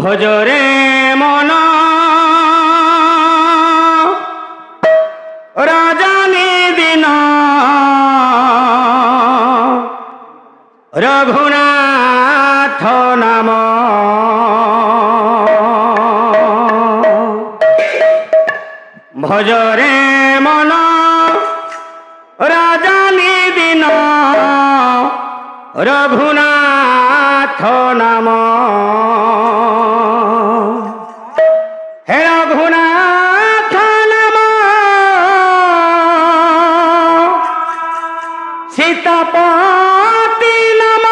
ভজরে মন রাজানি দিন রঘুনাথ নাম ভজরে মন রাজানি দিন রঘুনাথ নাম হে রঘুনাথ নাম সীতাপতি নাম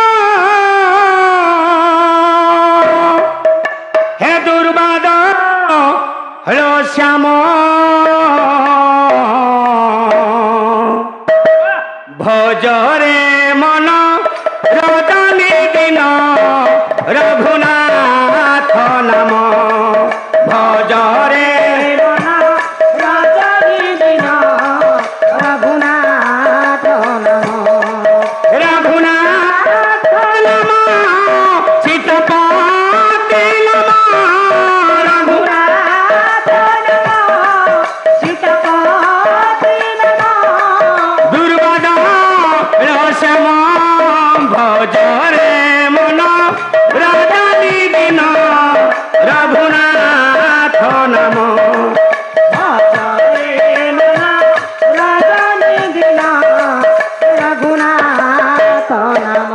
হে দুর্বাদ হলো শ্যাম ভজরে মন রজনী দিন রঘুনাথ নাম ভজরে মন রজনী দিন রঘুনাথ নাম রঘুনাথ নাম সীতাপতি নাম রঘুনাথ নাম সীতাপতি নাম দুর্বাদ রসম ভজরে মন রাজানি দিন রঘুনাথ নাম ভজরে মন রাজানি দিন রঘুনাথ নাম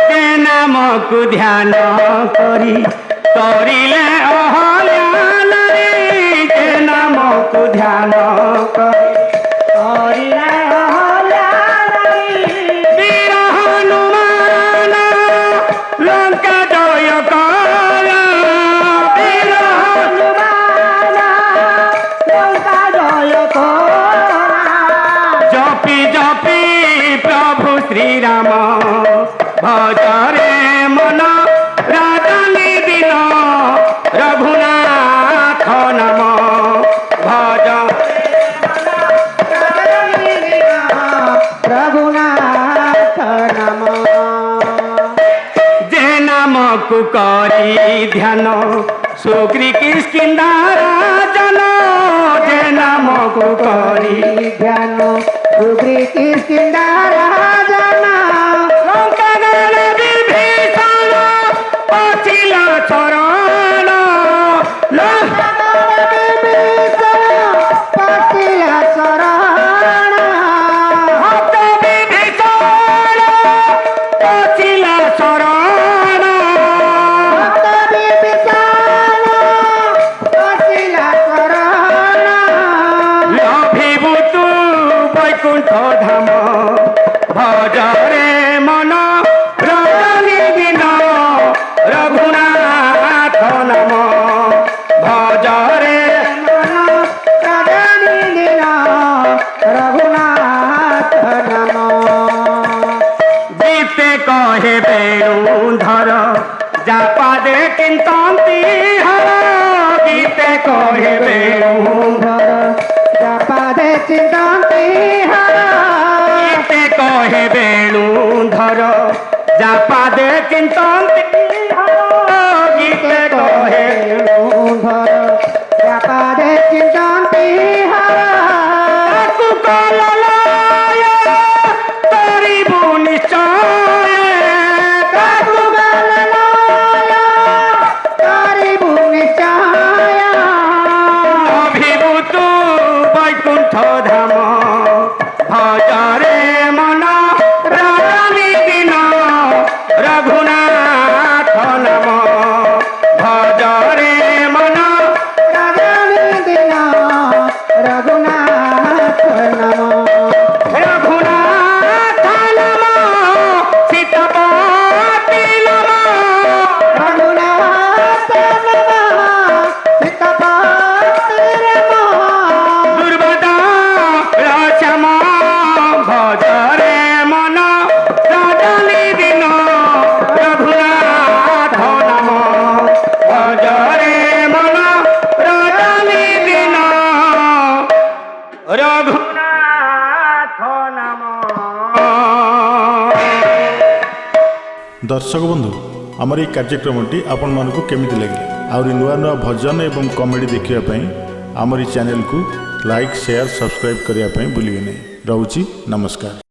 যে নামকু ধ্যান করি করিলে অহল্যান যে নামকু ধ্যান করি করিলে অহল্যান বীর হনুমান লঙ্কা জয় কর বীর হনুমান লঙ্কা জয় কর জপি জপি প্রভু শ্রীরাম ভজরে মন রাজানি দিন রঘুনাথ নাম ভজ রঘুনাথ নাম যে নামকু করি ধ্যান সুগ্রী কিষ্কিন্ধারাজন যে নামকু করি ধ্যান সুগ্রী কিষ্কিন্ধারাজন লঙ্কা গেল বিভীষণ পথিল চরণ লঙ্কা গেল বিভীষণ পথিল চরণ ভক্ত বিভীষণ পথিল চরণ ভক্ত বিভীষণ পথিল চরণ লভিবু তু বৈকুণ্ঠ ধাম ভজরে মন রজনী দিন রঘুনাথ নাম ভজরে মন রজনী দিন রঘুনাথ নাম গীতে কহে বেণুধর যাপাদে কিন্তন্তি হর গীতে কহে বেণুধর যাপাদে চিন্তন্তি হর গীতে কহে বেণুধর যাপাদে চিন্তন্তি হর গীতে কহে বেণুধর যাপাদে চিন্তন্তি হর তাকু কললয় তরিবু নিশ্চয় তাকু কললয় তরিবু নিশ্চয় অভিভূ তু বৈকুণ্ঠ ধাম ভজরে মন রাজানি দিন রঘুনাথ নাম ভজরে মন রাজানি দিন রঘুনাথ নাম রঘুনাথ নাম সীতাপতি নাম রঘুনাথ নাম সীতাপতি নাম দুর্বাদ রসম ভজরে মন রাজানি দিন রঘুনাথ নাম ভজরে মন রাজানি দিন রঘুনাথ নাম দর্শক বন্ধু आमर ये कार्यक्रमटी आपण मानक केमिति लगे आउरी नुआ नुआ भजन एवं कॉमेडी देखिया पई आमर चैनल को लाइक शेयर सब्सक्राइब करिया पई भूलिए नहीं। रहूची नमस्कार।